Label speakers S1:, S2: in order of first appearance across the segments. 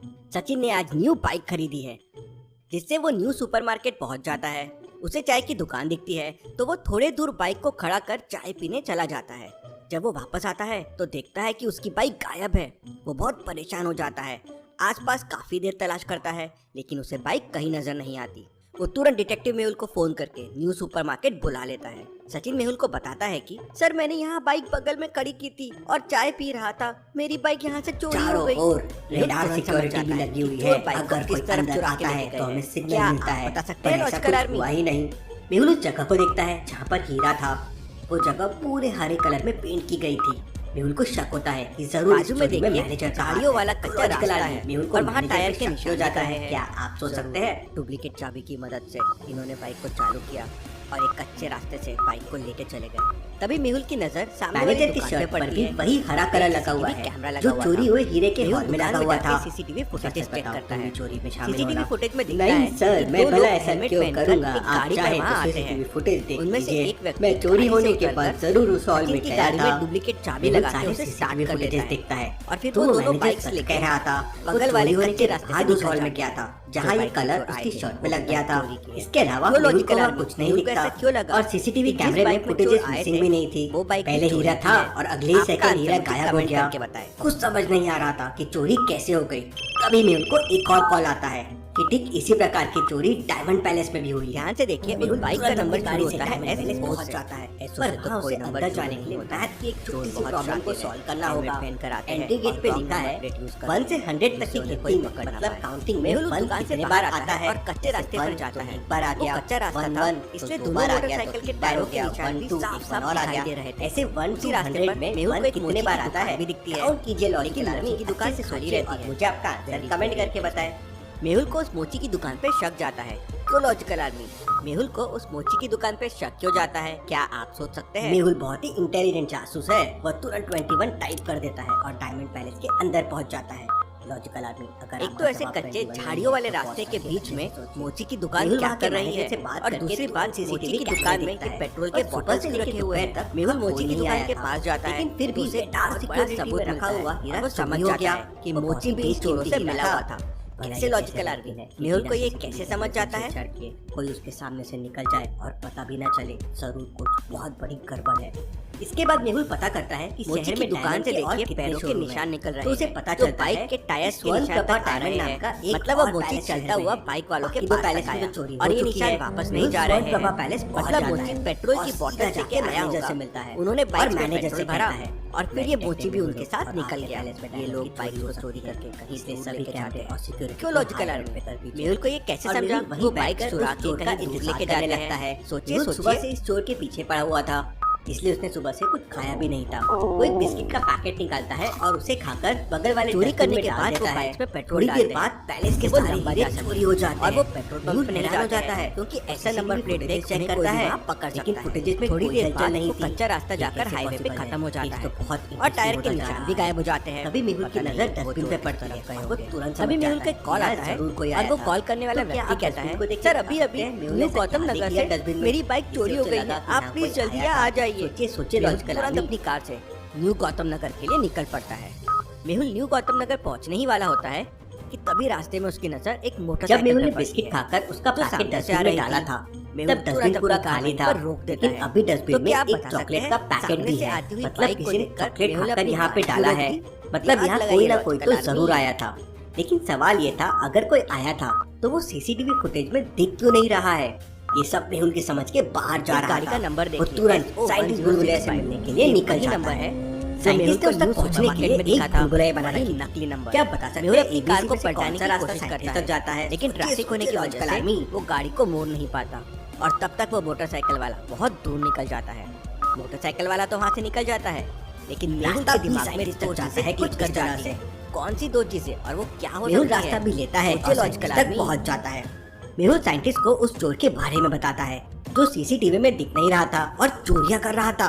S1: सचिन ने आज new bike खरीदी है, जिससे वो न्यू सुपरमार्केट पहुंच जाता है। उसे चाय की दुकान दिखती है तो वो थोड़े दूर बाइक को खड़ा कर चाय पीने चला जाता है। जब वो वापस आता है तो देखता है कि उसकी बाइक गायब है। वो बहुत परेशान हो जाता है। आसपास काफी देर तलाश करता है लेकिन उसे बाइक कहीं नजर नहीं आती। वो तुरंत डिटेक्टिव मेहुल को फोन करके न्यू सुपरमार्केट बुला लेता है। सचिन मेहुल को बताता है कि सर, मैंने यहाँ बाइक बगल में खड़ी की थी और चाय पी रहा था। मेरी बाइक यहाँ से चोरी हो गई।
S2: और रेडार सिक्योरिटी भी लगी हुई है। अगर कोई अंदर आता है तो हमें सिग्नल मिलता है।
S1: बता सकते हैं लॉजिकल आर्मी?
S2: हुआ ही नहीं। मेहुल उस जगह को देखता है जहाँ पर हीरा था। वो जगह पूरे हरे कलर में पेंट की गई थी। मेहुल को शक होता है कि जरूर
S1: बाजू में देखिए
S2: मैनेजर
S1: गाड़ियों वाला कच्चा रास्ता है।
S2: मेहुल को
S1: और वहाँ टायर के निशान
S2: हो जाता है।
S1: है।
S2: क्या आप सोच सकते हैं?
S1: डुप्लीकेट चाबी की मदद से इन्होंने बाइक को चालू किया और एक कच्चे रास्ते से बाइक को लेके चले गए। तभी मेहुल की नजर सामने वाली
S2: मैनेजर की
S1: दुकान पे
S2: शर्ट पर
S1: पड़ती
S2: भी
S1: है।
S2: वही हरा कलर लगा हुआ है
S1: कैमरा लगा
S2: जो
S1: हुआ
S2: चोरी
S1: था।
S2: हुए हीरे के
S1: मेहुल
S2: हॉल में
S1: दुकान
S2: लगा हुआ
S1: जाके
S2: था।
S1: सीसीटीवी फुटेज चेक करता है।
S2: चोरी में शामिल
S1: सीसीटीवी
S2: होना।
S1: फुटेज में दिखता
S2: नहीं
S1: है
S2: सर,
S1: कि
S2: मैं
S1: दो
S2: भला
S1: लोग
S2: ऐसा
S1: हेलमेट
S2: क्यों
S1: पहनकर
S2: करूंगा?
S1: एक
S2: आप
S1: गाड़ी पर
S2: चाहे
S1: वहाँ
S2: तो
S1: आते
S2: सीसीटीवी
S1: हैं।
S2: फुटेज देख
S1: उनमें से
S2: लीजिए।
S1: एक व्यक्ति
S2: मैं चोरी
S1: गाड़ी से
S2: होने के
S1: उतरकर
S2: बाद जरूर उस हॉल
S1: सचिन
S2: में
S1: की
S2: गया
S1: गाड़ी
S2: था।
S1: में डुप्लीकेट चाबी
S2: मेहुल
S1: लगा के उसे स्टार्ट कर लेता है।
S2: देखता है
S1: और फिर
S2: तो
S1: वो
S2: वो
S1: दोनों
S2: मैनेजर
S1: बाइक्स
S2: सच
S1: लेके
S2: कह रहा था।
S1: बगल वाले
S2: चोरी होने
S1: कच्चे
S2: के
S1: रास्ते
S2: बाद
S1: से
S2: उस हॉल
S1: निकल
S2: में गया
S1: जाता
S2: था
S1: है।
S2: जहाँ
S1: जो
S2: ये
S1: बाइक
S2: कलर
S1: चोर आए
S2: उसकी
S1: थे,
S2: शर्ट पे
S1: वो
S2: लग गया था।
S1: चोरी की है।
S2: इसके अलावा
S1: क्यों
S2: मेहुल को
S1: लॉजिकल
S2: वहाँ
S1: आर्मी?
S2: कुछ नहीं
S1: मेहुल को
S2: दिखता।
S1: ऐसा क्यों लगा?
S2: और सीसीटीवी
S1: जिस
S2: कैमरे में
S1: बाइक में
S2: फुटेज
S1: चोर आए
S2: मिसिंग
S1: थे,
S2: भी नहीं थी।
S1: वो बाइक
S2: पहले
S1: चोरी
S2: हीरा
S1: की
S2: था
S1: है।
S2: और अगले ही
S1: आपका
S2: सेकंड हीरा
S1: आंसर
S2: गायब हो
S1: कमेंट
S2: गया।
S1: करके बताएं।
S2: कुछ समझ नहीं आ रहा था कि चोरी कैसे हो गई। तभी मेहुल को एक और कॉल आता है कि ठीक इसी प्रकार की चोरी डायमंड पैलेस में भी हुई है।
S1: ध्यान से देखिए, उस बाइक का नंबर शुरू होता है एस से
S2: पहुंच जाता है।
S1: एस
S2: पर
S1: से तो
S2: वहाँ
S1: कोई
S2: उसे
S1: नंबर
S2: अंदर
S1: शुरू
S2: जाने
S1: नहीं
S2: के लिए
S1: होता।
S2: मैथ की एक छोटी सी
S1: बहुत
S2: प्रॉब्लम को
S1: शातिर
S2: सॉल्व
S1: है।
S2: करना
S1: हेलमेट
S2: होगा।
S1: पहन कर आते हैं
S2: एंट्री गेट
S1: और
S2: पे
S1: रॉन्ग
S2: लिखा
S1: नंबर
S2: है
S1: प्लेट यूज करते
S2: 1 से
S1: हैं,
S2: 100 तक
S1: जिससे
S2: की
S1: उन्हें कोई
S2: गिनती
S1: पकड़ ना
S2: मतलब
S1: पाए।
S2: काउंटिंग में
S1: मेहुल उस
S2: 1
S1: दुकान से
S2: कितने
S1: बाहर
S2: बार आता है
S1: और कच्चे रास्ते पर जाता है।
S2: बार आ
S1: वो
S2: गया
S1: कच्चा रास्ता
S2: 1
S1: था,
S2: 1
S1: इसलिए
S2: तो
S1: दोनों
S2: बार आ गया
S1: मोटरसाइकिल
S2: तो
S1: के
S2: 3 बार
S1: टायरों
S2: हो
S1: के
S2: गया
S1: निशान
S2: 1
S1: भी
S2: 2
S1: साफ साफ
S2: और आ
S1: दिखाई
S2: गया।
S1: दे रहे थे।
S2: ऐसे 1
S1: उसी
S2: 2
S1: रास्ते
S2: 100
S1: पर
S2: में
S1: मेहुल को
S2: 1
S1: एक
S2: कितने
S1: मोची
S2: बार
S1: की
S2: आता है
S1: दुकान भी दिखती है।
S2: काउंट कीजिए
S1: लेकिन
S2: लॉजिकल
S1: मोची की दुकान से खाली रहती
S2: और
S1: है।
S2: मुझे आपका आंसर कमेंट करके बताएं।
S1: मेहुल को उस मोची की दुकान पे शक जाता है। क्यों लॉजिकल आदमी? मेहुल को उस मोची की दुकान पे शक क्यों जाता है, क्या आप सोच सकते हैं?
S2: मेहुल बहुत ही इंटेलिजेंट जासूस है। वह तुरंत 21 टाइप कर देता है और डायमंड पैलेस के अंदर पहुंच जाता है। लॉजिकल आदमी अगर
S1: एक तो ऐसे कच्चे झाड़ियों वाले रास्ते के बीच में मोची की दुकान क्या कर रही है, और दूसरी बात मोची की दुकान में कि पेट्रोल के बोतल से रखे हुए हैं। मेहुल मोची की दुकान के पास जाता है,
S2: लेकिन फिर भी
S1: उसे
S2: डार्क
S1: बड़ा
S2: सिक्योरिटी
S1: सबूत
S2: में रखा हुआ
S1: हीरा
S2: हीरा
S1: वो समझ
S2: हो
S1: जाता
S2: गया
S1: है कि
S2: वो
S1: मोची भी इन चोरों से मिला हुआ था। कैसे लॉजिकल आदमी? मेहुल को ये कैसे समझ जाता है?
S2: कोई उसके सामने से निकल जाए और पता भी ना चले, जरूर कुछ बहुत बड़ी गड़बड़ है। इसके बाद मेहुल पता करता है कि
S1: मोची
S2: शहर
S1: की
S2: में
S1: दुकान से
S2: डायमंड
S1: देखिए पैरों के निशान निकल रहे
S2: तो उसे
S1: हैं।
S2: पता
S1: तो
S2: चलता
S1: बाइक
S2: है
S1: के टायर
S2: कि
S1: के निशान
S2: स्वर्ण
S1: तक आ
S2: डायमंड
S1: रहे
S2: नाम
S1: हैं।
S2: का एक
S1: मतलब वो
S2: और
S1: मोची
S2: पैलेस
S1: चलता
S2: शहर
S1: हुआ
S2: में
S1: बाइक वालों के
S2: बाकी दो
S1: पास
S2: पैलेस
S1: तक
S2: में
S1: आया
S2: तो चोरी हो
S1: और ये
S2: चुकी
S1: निशान
S2: है।
S1: वापस
S2: मेहुल
S1: नहीं जा रहे
S2: स्वर्ण प्रभा
S1: हैं।
S2: पैलेस पहुंच
S1: मतलब
S2: जाता
S1: मोची
S2: है
S1: पेट्रोल
S2: और
S1: की
S2: सीधा
S1: बोतल से
S2: जाके
S1: के नया
S2: मैनेजर
S1: होगा।
S2: से मिलता है।
S1: उन्होंने
S2: और
S1: बाइक में
S2: मैनेजर
S1: पेट्रोल
S2: से
S1: भरा
S2: कहता है
S1: और फिर ये मोची भी उनके साथ
S2: और
S1: निकल
S2: आपके
S1: गया।
S2: पैलेस में
S1: ये
S2: डायमंड
S1: लोग
S2: की
S1: बाइक
S2: चोरी
S1: को
S2: हो
S1: चोरी
S2: सकती है।
S1: करके कहीं
S2: इसलिए
S1: दूर
S2: सभी
S1: लेके
S2: कैमरे
S1: जाते
S2: और
S1: हैं।
S2: सिक्योरिटी
S1: क्यों
S2: को
S1: लॉजिकल
S2: हाई
S1: आदमी?
S2: अलर्ट पे कर दीजिए।
S1: मेहुल को ये कैसे
S2: और
S1: समझा?
S2: मेहुल वहीं
S1: वो बाइक
S2: बैठकर
S1: चुरा
S2: उस
S1: के
S2: चोर का
S1: कहीं दूर
S2: इंतजार
S1: लेके
S2: करने
S1: जाते
S2: लगता
S1: हैं।
S2: है।
S1: सोचिए
S2: मेहुल सुबह से
S1: सोचिए,
S2: इस चोर के पीछे पड़ा हुआ था, इसलिए उसने सुबह से कुछ खाया भी नहीं था। वो एक बिस्किट का पैकेट निकालता है और उसे खाकर बगल वाले
S1: चोरी
S2: डस्टबिन
S1: करने
S2: में
S1: के
S2: डाल
S1: बाद
S2: देता
S1: वो
S2: है।
S1: बाइक में पेट्रोल
S2: थोड़ी
S1: डालते
S2: देर
S1: हैं।
S2: बाद पैलेस के
S1: वो
S2: सारे
S1: लंबा
S2: हीरे
S1: जाता है
S2: चोरी हो जाते
S1: और
S2: हैं।
S1: वो पेट्रोल पंप
S2: मेहुल
S1: पे नहीं
S2: हैरान हो
S1: जाता
S2: जाता है
S1: क्योंकि ऐसा
S2: CCTV
S1: नंबर प्लेट
S2: फुटेज
S1: देख
S2: चेक
S1: कोई
S2: करता
S1: भी
S2: है,
S1: वहाँ पकड़
S2: लेकिन
S1: सकता है।
S2: फुटेजेस में
S1: थोड़ी
S2: कोई
S1: देर
S2: हलचल
S1: बाद
S2: नहीं
S1: वो
S2: थी।
S1: कच्चा रास्ता
S2: ये
S1: जाकर
S2: कैसे
S1: हाईवे पे
S2: possible है?
S1: खत्म हो जाता
S2: ये
S1: है
S2: तो बहुत
S1: और टायर
S2: interesting
S1: के
S2: होता
S1: निशान
S2: जा
S1: भी
S2: रहा है।
S1: गायब हो जाते हैं।
S2: तभी मेहुल की
S1: पता
S2: नजर
S1: नहीं वो
S2: डस्टबिन
S1: चोर
S2: पे
S1: किस
S2: पड़ती
S1: तरफ
S2: है
S1: गए
S2: और वो
S1: होंगे।
S2: तुरंत
S1: तभी
S2: समझ
S1: मेहुल
S2: जाता
S1: का
S2: है
S1: कॉल
S2: कि
S1: आता है
S2: जरूर कोई
S1: और
S2: आया
S1: वो
S2: था।
S1: कॉल करने वाला
S2: तो क्या
S1: व्यक्ति
S2: आप
S1: कहता
S2: डस्टबिन को
S1: है,
S2: देखिए?
S1: सर अभी अभी
S2: हैं, मेहुल
S1: न्यू
S2: ने
S1: गौतम
S2: सच
S1: नगर
S2: दिया
S1: से
S2: डस्टबिन में।
S1: मेरी बाइक
S2: इससे
S1: चोरी हो
S2: उसे
S1: गई
S2: लगा
S1: है,
S2: कि
S1: आप
S2: यहाँ
S1: प्लीज
S2: कोई
S1: जल्दी
S2: आया
S1: आ
S2: था।
S1: जाइए।
S2: सोचिए
S1: मेहुल
S2: लॉजिकल
S1: तुरंत
S2: आदमी।
S1: अपनी कार से न्यू गौतम नगर के लिए निकल पड़ता है। मेहुल न्यू गौतम नगर पहुंचने ही वाला होता है कि तभी रास्ते में उसकी नजर एक
S2: जब
S1: मोटरसाइकिल
S2: मेहुल
S1: पे
S2: ने
S1: पड़ती
S2: बिस्किट
S1: है
S2: खाकर उसका
S1: जो
S2: पैकेट
S1: सामने से
S2: डस्टबिन
S1: आ
S2: में
S1: रही
S2: डाला
S1: थी।
S2: था,
S1: मेहुल
S2: तब
S1: तुरंत
S2: डस्टबिन पूरा
S1: अपनी
S2: खाली
S1: कार
S2: था।
S1: पर रोक देता
S2: लेकिन
S1: है।
S2: अभी डस्टबिन
S1: तो
S2: में
S1: क्या आप
S2: एक
S1: बता
S2: चॉकलेट
S1: सकते
S2: का
S1: हैं,
S2: पैकेट
S1: सामने
S2: भी
S1: से
S2: है।
S1: आती हुई
S2: मतलब
S1: बाइक को
S2: किसी ने
S1: देखकर
S2: चॉकलेट
S1: मेहुल
S2: खाकर
S1: अपनी
S2: यहाँ पे
S1: गाड़ी
S2: डाला
S1: को
S2: है।
S1: रोकी।
S2: मतलब
S1: दिमाग
S2: यहाँ
S1: लगाइए
S2: कोई ना कोई
S1: लॉजिकल
S2: तो जरूर
S1: आदमी।
S2: आया था। लेकिन सवाल ये था, अगर कोई आया था तो वो सीसीटीवी फुटेज में दिख क्यों नहीं रहा है? ये सब मेहुल की समझ के बाहर जा रहा
S1: गाड़ी
S2: था।
S1: का नंबर
S2: वो
S1: देखिए,
S2: तुरंत
S1: SO
S2: साइंटिस्ट बुलबुले से मिलने के लिए निकल जाता
S1: नंबर
S2: है।
S1: है
S2: साइंटिस्ट ने उस तक पहुंचने के लिए
S1: दिखा
S2: एक
S1: था
S2: बुलबुला बना
S1: वही
S2: रखी।
S1: नकली नंबर।
S2: क्या बता सकते
S1: मेहुल
S2: हैं
S1: अपनी कार को
S2: ABC से
S1: पलटाने
S2: कौन सा
S1: की
S2: रास्ता
S1: कोशिश
S2: साइंटिस्ट
S1: करता
S2: तक जाता है?
S1: लेकिन ट्रैफिक होने की वजह
S2: लॉजिकल
S1: से
S2: आदमी।
S1: वो गाड़ी को मोड़ नहीं पाता और तब तक वो मोटरसाइकिल वाला बहुत दूर निकल जाता है। मोटरसाइकिल वाला तो वहाँ से निकल जाता है, लेकिन मेहुल
S2: रास्ता
S1: के
S2: भी
S1: दिमाग में
S2: साइंटिस्ट
S1: दो
S2: तक जाता
S1: चीजें
S2: है कि
S1: कुछ कर
S2: किस तरह
S1: जाती
S2: से।
S1: हैं। कौन सी दो चीजें और वो क्या हो
S2: मेहुल
S1: सकती
S2: रास्ता
S1: है?
S2: भी लेता है
S1: सोचिए
S2: और
S1: लॉजिकल
S2: साइंटिस्ट तक
S1: आदमी।
S2: पहुंच जाता है। मेहुल साइंटिस्ट को उस चोर के बारे में बताता है जो सीसीटीवी में दिख नहीं रहा था और चोरियां कर रहा था।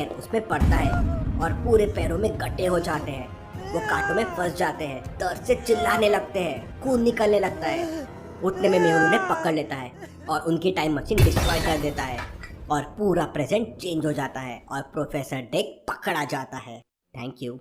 S1: पैर उसमें पड़ता है और पूरे पैरों में गड्ढे हो जाते हैं। वो कांटों में फंस जाते हैं, दर्द से चिल्लाने लगते हैं, खून निकलने लगता है। उतने में मेहुल उन्हें पकड़ लेता है और उनकी टाइम मशीन डिस्ट्रॉय कर देता है और पूरा प्रेजेंट चेंज हो जाता है और प्रोफेसर डेक पकड़ा जाता है। Thank you.